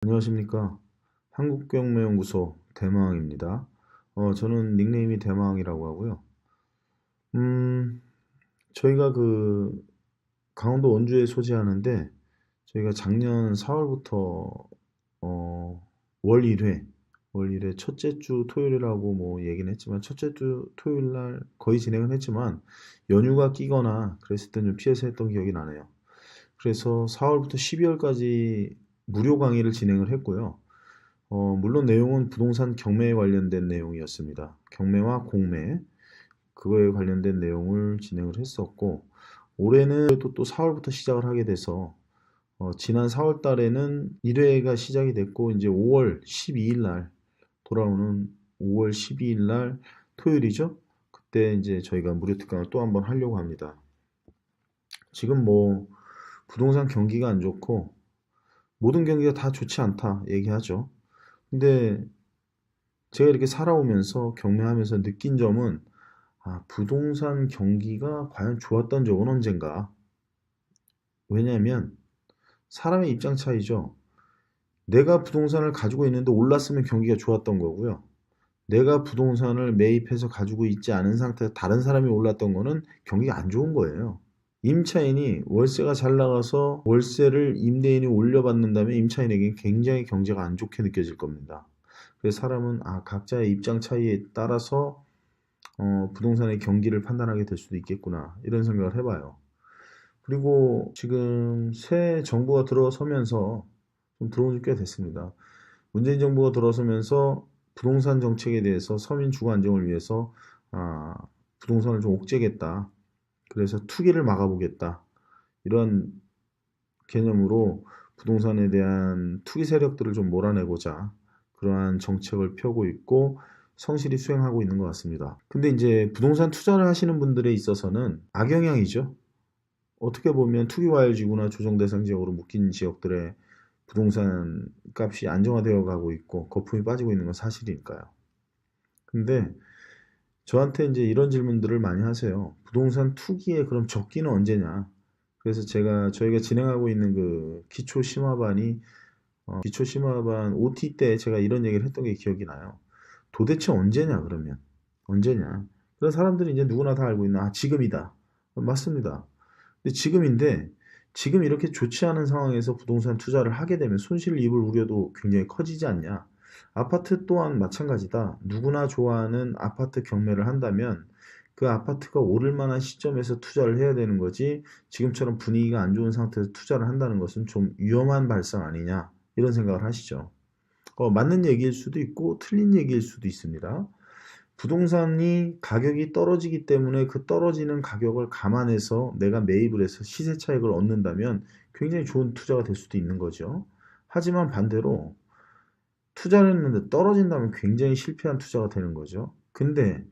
안녕하십니까. 한국경매연구소 대마왕입니다. 저는 닉네임이 대마왕이라고 하고요. 음, 저희가 강원도 원주에 소재하는데, 저희가 작년 4월부터, 월 1회, 월 1회 첫째 주 토요일이라고 뭐 얘기는 했지만, 첫째 주 토요일 날 거의 진행을 했지만, 연휴가 끼거나 그랬을 땐 좀 피해서 했던 기억이 나네요. 그래서 4월부터 12월까지 무료 강의를 진행을 했고요. 물론 내용은 부동산 경매에 관련된 내용이었습니다. 경매와 공매, 그거에 관련된 내용을 진행을 했었고, 올해는 또 4월부터 시작을 하게 돼서, 지난 4월 달에는 1회가 시작이 됐고, 이제 5월 12일 날, 돌아오는 5월 12일 날 토요일이죠? 그때 이제 저희가 무료 특강을 또 한번 하려고 합니다. 지금 뭐, 부동산 경기가 안 좋고, 모든 경기가 다 좋지 않다 얘기하죠. 근데 제가 이렇게 살아오면서 경매하면서 느낀 점은 부동산 경기가 과연 좋았던 적은 언젠가? 왜냐하면 사람의 입장 차이죠. 내가 부동산을 가지고 있는데 올랐으면 경기가 좋았던 거고요. 내가 부동산을 매입해서 가지고 있지 않은 상태에서 다른 사람이 올랐던 거는 경기가 안 좋은 거예요. 임차인이 월세가 잘 나가서 월세를 임대인이 올려받는다면 임차인에게 굉장히 경제가 안 좋게 느껴질 겁니다. 그래서 사람은 각자의 입장 차이에 따라서 부동산의 경기를 판단하게 될 수도 있겠구나 이런 생각을 해봐요. 그리고 지금 새 정부가 들어서면서 좀 들어온 지 꽤 됐습니다. 문재인 정부가 들어서면서 부동산 정책에 대해서 서민 주거 안정을 위해서 아, 부동산을 좀 옥죄겠다. 그래서 투기를 막아보겠다. 이런 개념으로 부동산에 대한 투기 세력들을 좀 몰아내고자 그러한 정책을 펴고 있고 성실히 수행하고 있는 것 같습니다. 근데 이제 부동산 투자를 하시는 분들에 있어서는 악영향이죠. 어떻게 보면 투기과열지구나 조정대상 지역으로 묶인 지역들의 부동산 값이 안정화되어 가고 있고 거품이 빠지고 있는 건 사실이니까요. 근데 저한테 이제 이런 질문들을 많이 하세요. 부동산 투기에 그럼 적기는 언제냐? 그래서 저희가 진행하고 있는 기초 심화반이 기초 심화반 OT 때 제가 이런 얘기를 했던 게 기억이 나요. 도대체 언제냐 그러면 언제냐? 그런 사람들이 이제 누구나 다 알고 있는 지금이다. 맞습니다. 근데 지금인데 지금 이렇게 좋지 않은 상황에서 부동산 투자를 하게 되면 손실을 입을 우려도 굉장히 커지지 않냐? 아파트 또한 마찬가지다. 누구나 좋아하는 아파트 경매를 한다면 그 아파트가 오를 만한 시점에서 투자를 해야 되는 거지 지금처럼 분위기가 안 좋은 상태에서 투자를 한다는 것은 좀 위험한 발상 아니냐 이런 생각을 하시죠. 맞는 얘기일 수도 있고 틀린 얘기일 수도 있습니다. 부동산이 가격이 떨어지기 때문에 그 떨어지는 가격을 감안해서 내가 매입을 해서 시세 차익을 얻는다면 굉장히 좋은 투자가 될 수도 있는 거죠. 하지만 반대로 투자를 했는데 떨어진다면 굉장히 실패한 투자가 되는 거죠. 근데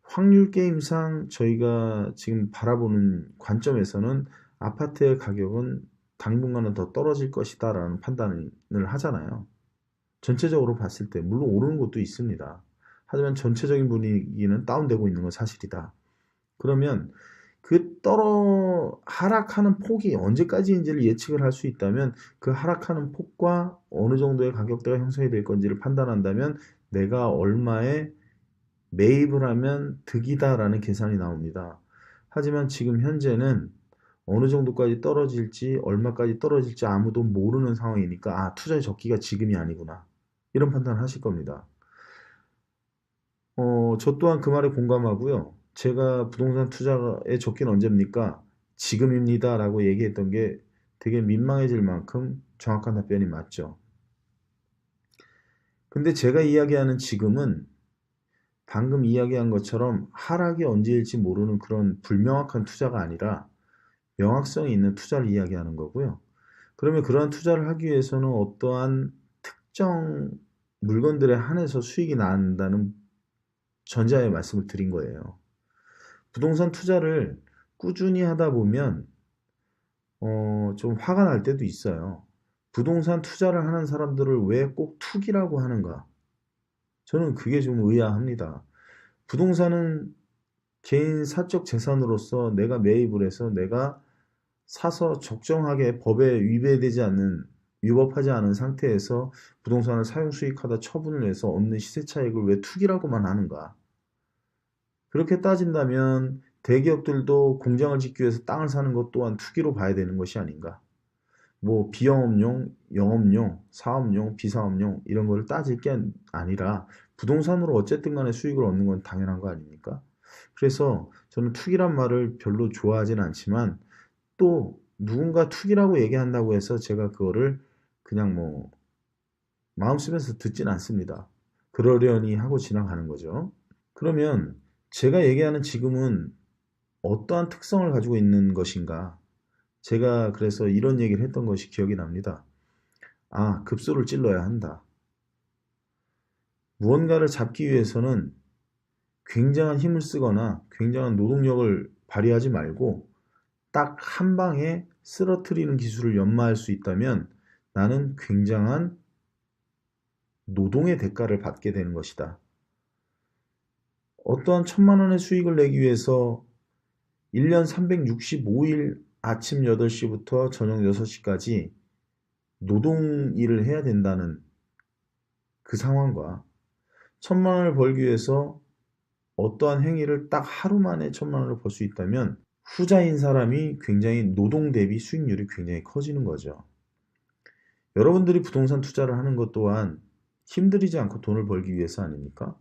확률 게임상 저희가 지금 바라보는 관점에서는 아파트의 가격은 당분간은 더 떨어질 것이다 라는 판단을 하잖아요. 전체적으로 봤을 때 물론 오르는 것도 있습니다. 하지만 전체적인 분위기는 다운되고 있는 건 사실이다. 그러면 하락하는 폭이 언제까지인지를 예측을 할 수 있다면 그 하락하는 폭과 어느 정도의 가격대가 형성이 될 건지를 판단한다면 내가 얼마에 매입을 하면 득이다라는 계산이 나옵니다. 하지만 지금 현재는 어느 정도까지 떨어질지 얼마까지 떨어질지 아무도 모르는 상황이니까 투자의 적기가 지금이 아니구나. 이런 판단을 하실 겁니다. 저 또한 그 말에 공감하고요. 제가 부동산 투자의 적기는 언제입니까? 지금입니다. 라고 얘기했던 게 되게 민망해질 만큼 정확한 답변이 맞죠. 근데 제가 이야기하는 지금은 방금 이야기한 것처럼 하락이 언제일지 모르는 그런 불명확한 투자가 아니라 명확성이 있는 투자를 이야기하는 거고요. 그러면 그러한 투자를 하기 위해서는 어떠한 특정 물건들에 한해서 수익이 난다는 전자의 말씀을 드린 거예요. 부동산 투자를 꾸준히 하다 보면 좀 화가 날 때도 있어요. 부동산 투자를 하는 사람들을 왜 꼭 투기라고 하는가? 저는 그게 좀 의아합니다. 부동산은 개인 사적 재산으로서 내가 매입을 해서 내가 사서 적정하게 법에 위배되지 않는 위법하지 않은 상태에서 부동산을 사용 수익하다 처분을 해서 얻는 시세 차익을 왜 투기라고만 하는가? 그렇게 따진다면 대기업들도 공장을 짓기 위해서 땅을 사는 것 또한 투기로 봐야 되는 것이 아닌가? 뭐 비영업용, 영업용, 사업용, 비사업용 이런 거를 따질 게 아니라 부동산으로 어쨌든 간에 수익을 얻는 건 당연한 거 아닙니까? 그래서 저는 투기란 말을 별로 좋아하진 않지만 또 누군가 투기라고 얘기한다고 해서 제가 그거를 그냥 뭐 마음 쓰면서 듣진 않습니다. 그러려니 하고 지나가는 거죠. 그러면 제가 얘기하는 지금은 어떠한 특성을 가지고 있는 것인가? 제가 그래서 이런 얘기를 했던 것이 기억이 납니다. 아, 급소를 찔러야 한다. 무언가를 잡기 위해서는 굉장한 힘을 쓰거나 굉장한 노동력을 발휘하지 말고 딱 한 방에 쓰러뜨리는 기술을 연마할 수 있다면 나는 굉장한 노동의 대가를 받게 되는 것이다. 어떠한 1,000만 원의 수익을 내기 위해서 1년 365일 아침 8시부터 저녁 6시까지 노동 일을 해야 된다는 그 상황과 1,000만 원을 벌기 위해서 어떠한 행위를 딱 하루 만에 1,000만 원을 벌 수 있다면 후자인 사람이 굉장히 노동 대비 수익률이 굉장히 커지는 거죠. 여러분들이 부동산 투자를 하는 것 또한 힘들이지 않고 돈을 벌기 위해서 아닙니까?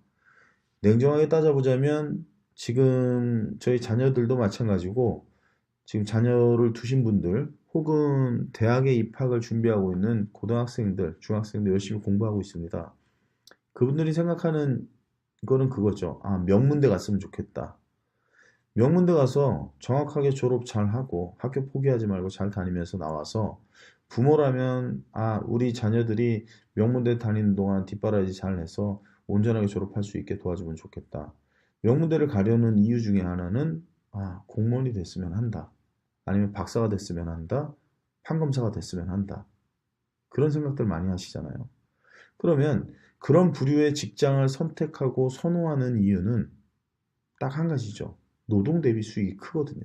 냉정하게 따져보자면 지금 저희 자녀들도 마찬가지고 지금 자녀를 두신 분들 혹은 대학에 입학을 준비하고 있는 고등학생들, 중학생들 열심히 공부하고 있습니다. 그분들이 생각하는 거는 그거죠. 아, 명문대 갔으면 좋겠다. 명문대 가서 정확하게 졸업 잘 하고 학교 포기하지 말고 잘 다니면서 나와서 부모라면 아, 우리 자녀들이 명문대 다니는 동안 뒷바라지 잘 해서 온전하게 졸업할 수 있게 도와주면 좋겠다. 명문대를 가려는 이유 중에 하나는 아, 공무원이 됐으면 한다. 아니면 박사가 됐으면 한다. 판검사가 됐으면 한다. 그런 생각들 많이 하시잖아요. 그러면 그런 부류의 직장을 선택하고 선호하는 이유는 딱 한 가지죠. 노동 대비 수익이 크거든요.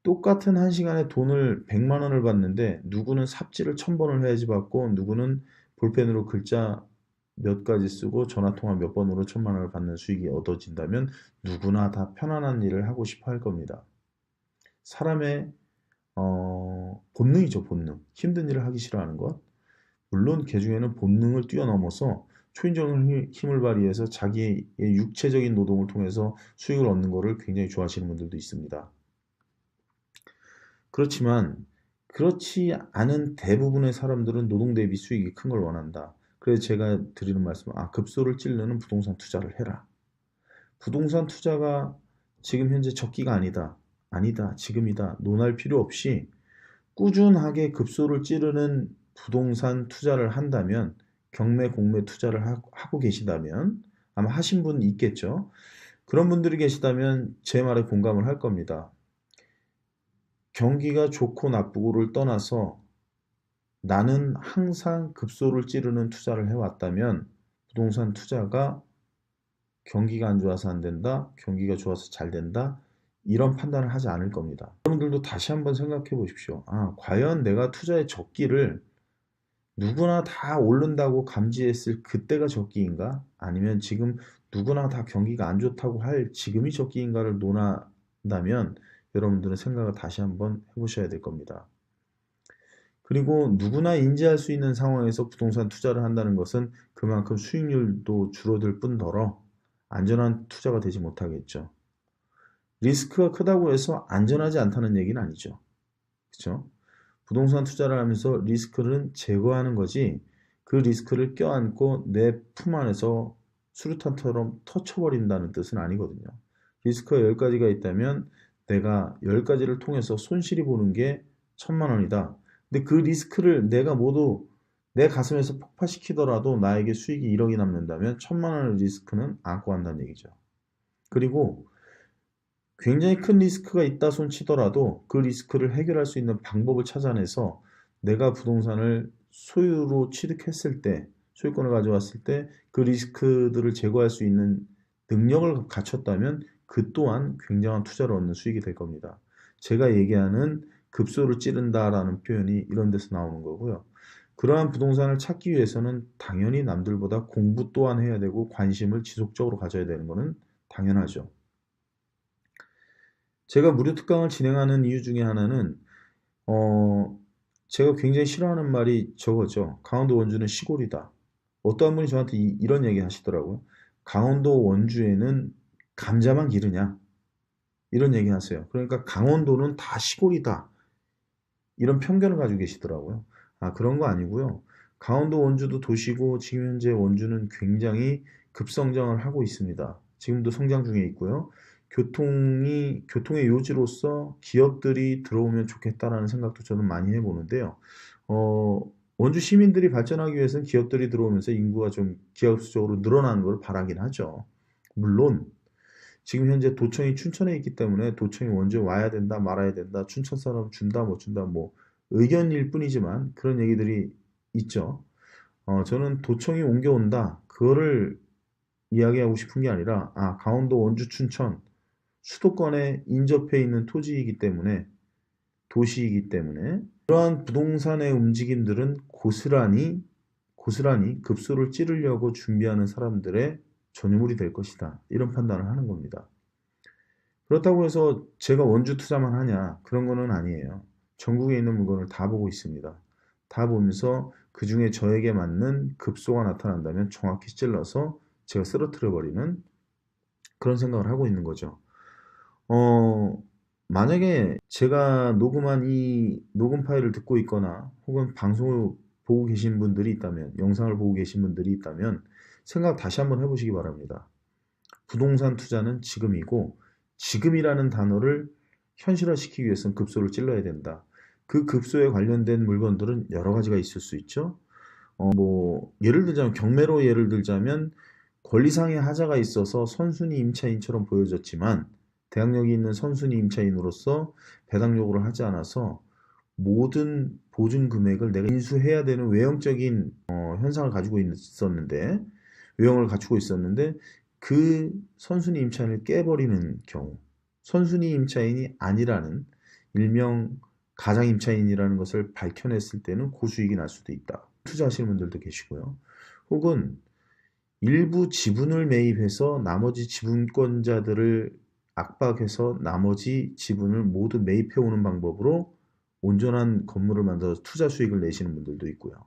똑같은 한 시간에 돈을 100만 원을 받는데 누구는 삽질을 1000번을 해야지 받고 누구는 볼펜으로 글자 몇 가지 쓰고 전화통화 몇 번으로 1000만 원을 받는 수익이 얻어진다면 누구나 다 편안한 일을 하고 싶어 할 겁니다. 사람의 본능이죠, 본능. 힘든 일을 하기 싫어하는 것. 물론 개 중에는 본능을 뛰어넘어서 초인종 힘을 발휘해서 자기의 육체적인 노동을 통해서 수익을 얻는 것을 굉장히 좋아하시는 분들도 있습니다. 그렇지만 그렇지 않은 대부분의 사람들은 노동 대비 수익이 큰 걸 원한다. 그래서 제가 드리는 말씀은 급소를 찌르는 부동산 투자를 해라. 부동산 투자가 지금 현재 적기가 아니다. 아니다. 지금이다. 논할 필요 없이 꾸준하게 급소를 찌르는 부동산 투자를 한다면 경매, 공매 투자를 하고 계시다면 아마 하신 분 있겠죠. 그런 분들이 계시다면 제 말에 공감을 할 겁니다. 경기가 좋고 나쁘고를 떠나서 나는 항상 급소를 찌르는 투자를 해왔다면 부동산 투자가 경기가 안 좋아서 안 된다, 경기가 좋아서 잘 된다, 이런 판단을 하지 않을 겁니다. 여러분들도 다시 한번 생각해 보십시오. 과연 내가 투자의 적기를 누구나 다 오른다고 감지했을 그때가 적기인가? 아니면 지금 누구나 다 경기가 안 좋다고 할 지금이 적기인가를 논한다면 여러분들은 생각을 다시 한번 해보셔야 될 겁니다. 그리고 누구나 인지할 수 있는 상황에서 부동산 투자를 한다는 것은 그만큼 수익률도 줄어들 뿐더러 안전한 투자가 되지 못하겠죠. 리스크가 크다고 해서 안전하지 않다는 얘기는 아니죠. 그렇죠? 부동산 투자를 하면서 리스크는 제거하는 거지 그 리스크를 껴안고 내 품 안에서 수류탄처럼 터쳐버린다는 뜻은 아니거든요. 리스크가 10가지가 있다면 내가 10가지를 통해서 손실이 보는 게 1,000만 원이다. 근데 그 리스크를 내가 모두 내 가슴에서 폭파시키더라도 나에게 수익이 1억이 남는다면 1,000만 원의 리스크는 안고 간다는 얘기죠. 그리고 굉장히 큰 리스크가 있다 손 치더라도 그 리스크를 해결할 수 있는 방법을 찾아내서 내가 부동산을 소유로 취득했을 때, 소유권을 가져왔을 때 그 리스크들을 제거할 수 있는 능력을 갖췄다면 그 또한 굉장한 투자를 얻는 수익이 될 겁니다. 제가 얘기하는 급소를 찌른다라는 표현이 이런 데서 나오는 거고요. 그러한 부동산을 찾기 위해서는 당연히 남들보다 공부 또한 해야 되고 관심을 지속적으로 가져야 되는 것은 당연하죠. 제가 무료 특강을 진행하는 이유 중에 하나는 어, 제가 굉장히 싫어하는 말이 저거죠. 강원도 원주는 시골이다. 어떠한 분이 저한테 이런 얘기 하시더라고요. 강원도 원주에는 감자만 기르냐? 이런 얘기 하세요. 그러니까 강원도는 다 시골이다. 이런 편견을 가지고 계시더라고요. 아, 그런 거 아니고요. 강원도 원주도 도시고 지금 현재 원주는 굉장히 급성장을 하고 있습니다. 지금도 성장 중에 있고요. 교통의 요지로서 기업들이 들어오면 좋겠다라는 생각도 저는 많이 해보는데요. 어, 원주 시민들이 발전하기 위해서는 기업들이 들어오면서 인구가 좀 기하급수적으로 늘어나는 걸 바라긴 하죠. 물론 지금 현재 도청이 춘천에 있기 때문에 도청이 원주에 와야 된다 말아야 된다 춘천 사람 준다 못 준다 뭐 의견일 뿐이지만 그런 얘기들이 있죠. 저는 도청이 옮겨온다 그거를 이야기하고 싶은 게 아니라 강원도 원주 춘천 수도권에 인접해 있는 토지이기 때문에 도시이기 때문에 그러한 부동산의 움직임들은 고스란히 급소를 찌르려고 준비하는 사람들의 전유물이 될 것이다. 이런 판단을 하는 겁니다. 그렇다고 해서 제가 원주 투자만 하냐? 그런 거는 아니에요. 전국에 있는 물건을 다 보고 있습니다. 다 보면서 그 중에 저에게 맞는 급소가 나타난다면 정확히 찔러서 제가 쓰러뜨려 버리는 그런 생각을 하고 있는 거죠. 어, 만약에 제가 녹음한 이 녹음 파일을 듣고 있거나 혹은 방송을 보고 계신 분들이 있다면, 영상을 보고 계신 분들이 있다면 생각 다시 한번 해보시기 바랍니다. 부동산 투자는 지금이고 지금이라는 단어를 현실화시키기 위해서는 급소를 찔러야 된다. 그 급소에 관련된 물건들은 여러 가지가 있을 수 있죠. 예를 들자면 경매로 예를 들자면 권리상의 하자가 있어서 선순위 임차인처럼 보여졌지만 대항력이 있는 선순위 임차인으로서 배당 요구를 하지 않아서 모든 보증 금액을 내가 인수해야 되는 외형적인 현상을 가지고 있었는데 외형을 갖추고 있었는데 그 선순위 임차인을 깨버리는 경우 선순위 임차인이 아니라는 일명 가장 임차인이라는 것을 밝혀냈을 때는 고수익이 날 수도 있다. 투자하시는 분들도 계시고요. 혹은 일부 지분을 매입해서 나머지 지분권자들을 압박해서 나머지 지분을 모두 매입해 오는 방법으로 온전한 건물을 만들어서 투자 수익을 내시는 분들도 있고요.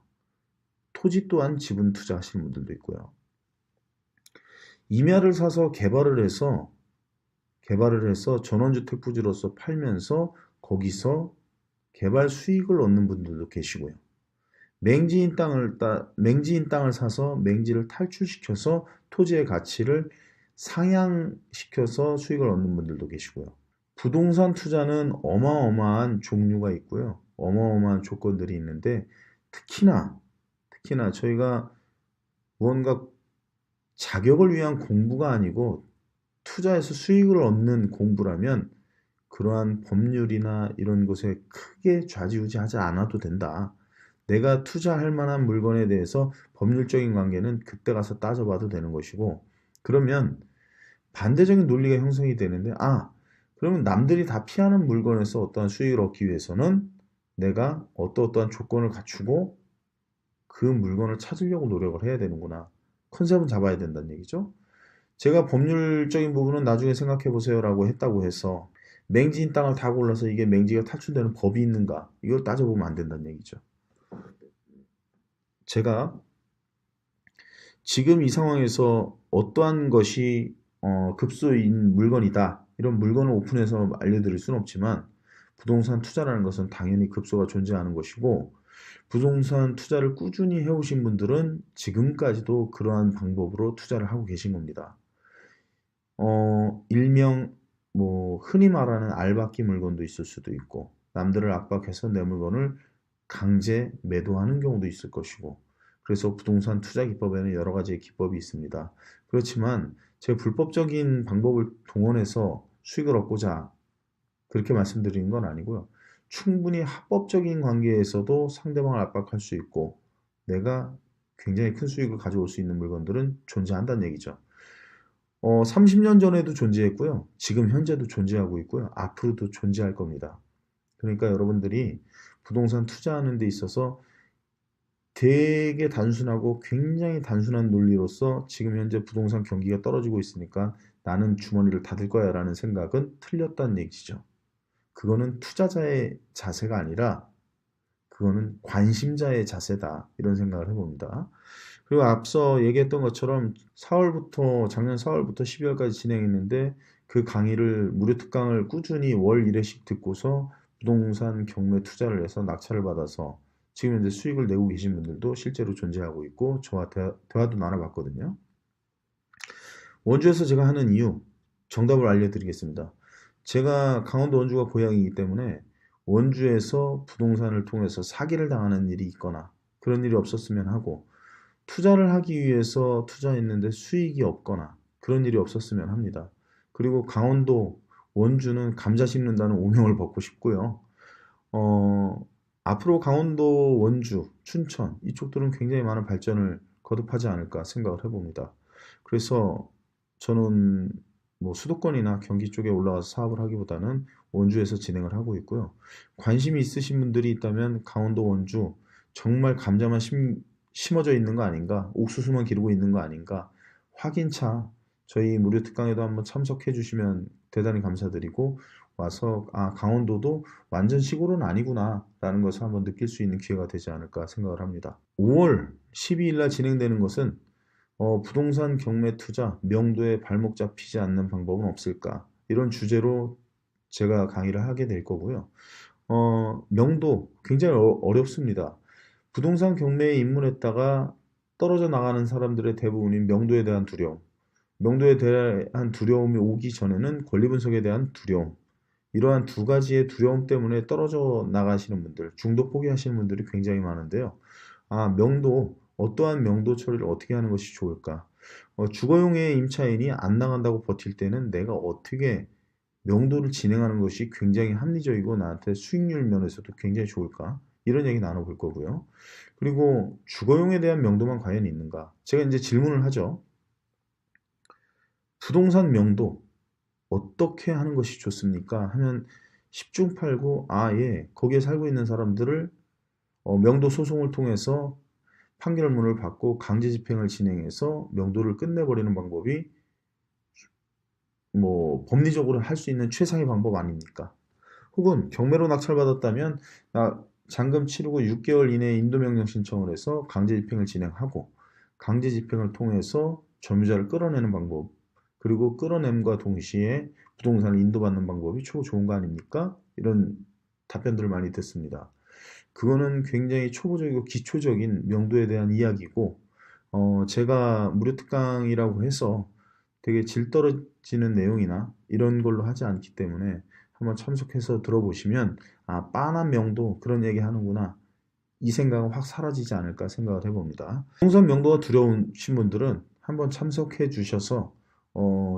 토지 또한 지분 투자하시는 분들도 있고요. 임야를 사서 개발을 해서 전원주택 부지로서 팔면서 거기서 개발 수익을 얻는 분들도 계시고요. 맹지인 땅을 사서 맹지를 탈출시켜서 토지의 가치를 상향시켜서 수익을 얻는 분들도 계시고요. 부동산 투자는 어마어마한 종류가 있고요. 어마어마한 조건들이 있는데 특히나 저희가 무언가 자격을 위한 공부가 아니고 투자해서 수익을 얻는 공부라면 그러한 법률이나 이런 것에 크게 좌지우지하지 않아도 된다. 내가 투자할 만한 물건에 대해서 법률적인 관계는 그때 가서 따져봐도 되는 것이고 그러면 반대적인 논리가 형성이 되는데 그러면 남들이 다 피하는 물건에서 어떠한 수익을 얻기 위해서는 내가 어떠한 조건을 갖추고 그 물건을 찾으려고 노력을 해야 되는구나. 컨셉은 잡아야 된다는 얘기죠. 제가 법률적인 부분은 나중에 생각해 보세요라고 했다고 해서 맹지인 땅을 다 골라서 이게 맹지가 탈출되는 법이 있는가? 이걸 따져보면 안 된다는 얘기죠. 제가 지금 이 상황에서 어떠한 것이 급소인 물건이다. 이런 물건을 오픈해서 알려드릴 수는 없지만 부동산 투자라는 것은 당연히 급소가 존재하는 것이고 부동산 투자를 꾸준히 해오신 분들은 지금까지도 그러한 방법으로 투자를 하고 계신 겁니다. 일명 흔히 말하는 알박기 물건도 있을 수도 있고 남들을 압박해서 내 물건을 강제 매도하는 경우도 있을 것이고 그래서 부동산 투자 기법에는 여러 가지의 기법이 있습니다. 그렇지만 제가 불법적인 방법을 동원해서 수익을 얻고자 그렇게 말씀드리는 건 아니고요. 충분히 합법적인 관계에서도 상대방을 압박할 수 있고 내가 굉장히 큰 수익을 가져올 수 있는 물건들은 존재한다는 얘기죠. 30년 전에도 존재했고요. 지금 현재도 존재하고 있고요. 앞으로도 존재할 겁니다. 그러니까 여러분들이 부동산 투자하는 데 있어서 되게 단순하고 굉장히 단순한 논리로서 지금 현재 부동산 경기가 떨어지고 있으니까 나는 주머니를 닫을 거야 라는 생각은 틀렸다는 얘기죠. 그거는 투자자의 자세가 아니라 그거는 관심자의 자세다. 이런 생각을 해봅니다. 그리고 앞서 얘기했던 것처럼 작년 4월부터 12월까지 진행했는데 그 강의를 무료 특강을 꾸준히 월 1회씩 듣고서 부동산 경매 투자를 해서 낙찰을 받아서 지금 현재 수익을 내고 계신 분들도 실제로 존재하고 있고 저와 대화도 나눠봤거든요. 원주에서 제가 하는 이유 정답을 알려드리겠습니다. 제가 강원도 원주가 고향이기 때문에 원주에서 부동산을 통해서 사기를 당하는 일이 있거나 그런 일이 없었으면 하고 투자를 하기 위해서 투자했는데 수익이 없거나 그런 일이 없었으면 합니다. 그리고 강원도 원주는 감자 심는다는 오명을 벗고 싶고요. 앞으로 강원도 원주, 춘천 이쪽들은 굉장히 많은 발전을 거듭하지 않을까 생각을 해봅니다. 그래서 저는 뭐 수도권이나 경기 쪽에 올라가서 사업을 하기보다는 원주에서 진행을 하고 있고요. 관심이 있으신 분들이 있다면 강원도 원주 정말 감자만 심어져 있는 거 아닌가, 옥수수만 기르고 있는 거 아닌가 확인차 저희 무료 특강에도 한번 참석해 주시면 대단히 감사드리고 와서 강원도도 완전 시골은 아니구나 라는 것을 한번 느낄 수 있는 기회가 되지 않을까 생각을 합니다. 5월 12일 날 진행되는 것은 부동산 경매 투자 명도에 발목 잡히지 않는 방법은 없을까 이런 주제로 제가 강의를 하게 될 거고요. 명도 굉장히 어렵습니다. 부동산 경매에 입문했다가 떨어져 나가는 사람들의 대부분인 명도에 대한 두려움, 명도에 대한 두려움이 오기 전에는 권리 분석에 대한 두려움, 이러한 두 가지의 두려움 때문에 떨어져 나가시는 분들, 중도 포기하시는 분들이 굉장히 많은데요. 어떠한 명도 처리를 어떻게 하는 것이 좋을까? 주거용의 임차인이 안 나간다고 버틸 때는 내가 어떻게 명도를 진행하는 것이 굉장히 합리적이고 나한테 수익률 면에서도 굉장히 좋을까? 이런 얘기 나눠볼 거고요. 그리고 주거용에 대한 명도만 과연 있는가? 제가 이제 질문을 하죠. 부동산 명도 어떻게 하는 것이 좋습니까? 하면 10중 8구 예, 거기에 살고 있는 사람들을 명도 소송을 통해서 판결문을 받고 강제 집행을 진행해서 명도를 끝내버리는 방법이 뭐 법리적으로 할 수 있는 최상의 방법 아닙니까? 혹은 경매로 낙찰받았다면 잔금 치르고 6개월 이내에 인도명령 신청을 해서 강제 집행을 진행하고 강제 집행을 통해서 점유자를 끌어내는 방법 그리고 끌어냄과 동시에 부동산을 인도받는 방법이 좋은 거 아닙니까? 이런 답변들을 많이 듣습니다. 그거는 굉장히 초보적이고 기초적인 명도에 대한 이야기고 제가 무료 특강이라고 해서 되게 질 떨어지는 내용이나 이런 걸로 하지 않기 때문에 한번 참석해서 들어보시면 빤한 명도 그런 얘기 하는구나 이 생각은 확 사라지지 않을까 생각을 해봅니다. 부동산 명도가 두려우신 분들은 한번 참석해 주셔서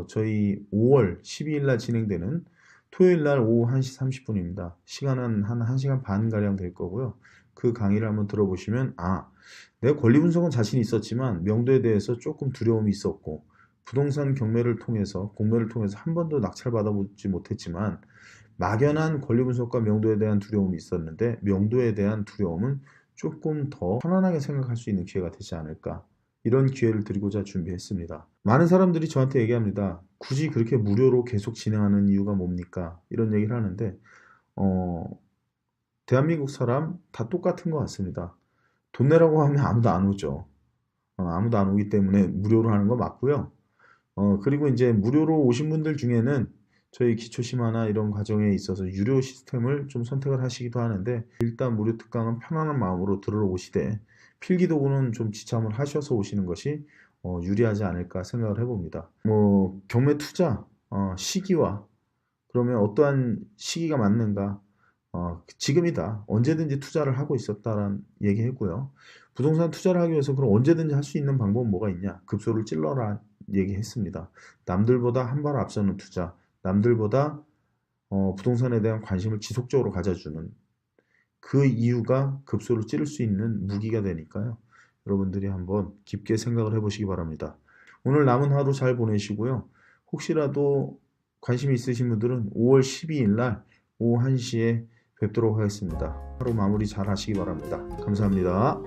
저희 5월 12일 날 진행되는 토요일 날 오후 1시 30분입니다. 시간은 한 1시간 반가량 될 거고요. 그 강의를 한번 들어보시면 내가 권리 분석은 자신 있었지만 명도에 대해서 조금 두려움이 있었고 부동산 공매를 통해서 한 번도 낙찰 받아보지 못했지만 막연한 권리 분석과 명도에 대한 두려움이 있었는데 명도에 대한 두려움은 조금 더 편안하게 생각할 수 있는 기회가 되지 않을까 이런 기회를 드리고자 준비했습니다. 많은 사람들이 저한테 얘기합니다. 굳이 그렇게 무료로 계속 진행하는 이유가 뭡니까? 이런 얘기를 하는데 대한민국 사람 다 똑같은 것 같습니다. 돈 내라고 하면 아무도 안 오죠. 아무도 안 오기 때문에 무료로 하는 거 맞고요. 그리고 이제 무료로 오신 분들 중에는 저희 기초심화나 이런 과정에 있어서 유료 시스템을 좀 선택을 하시기도 하는데 일단 무료 특강은 편안한 마음으로 들으러 오시되 필기도구는 좀 지참을 하셔서 오시는 것이 유리하지 않을까 생각을 해봅니다. 뭐 경매 투자 시기와 그러면 어떠한 시기가 맞는가? 지금이다. 언제든지 투자를 하고 있었다라는 얘기했고요. 부동산 투자를 하기 위해서 그럼 언제든지 할 수 있는 방법은 뭐가 있냐? 급소를 찔러라 얘기했습니다. 남들보다 한 발 앞서는 투자, 남들보다 부동산에 대한 관심을 지속적으로 가져주는 그 이유가 급소를 찌를 수 있는 무기가 되니까요. 여러분들이 한번 깊게 생각을 해보시기 바랍니다. 오늘 남은 하루 잘 보내시고요. 혹시라도 관심 있으신 분들은 5월 12일 날 오후 1시에 뵙도록 하겠습니다. 하루 마무리 잘 하시기 바랍니다. 감사합니다.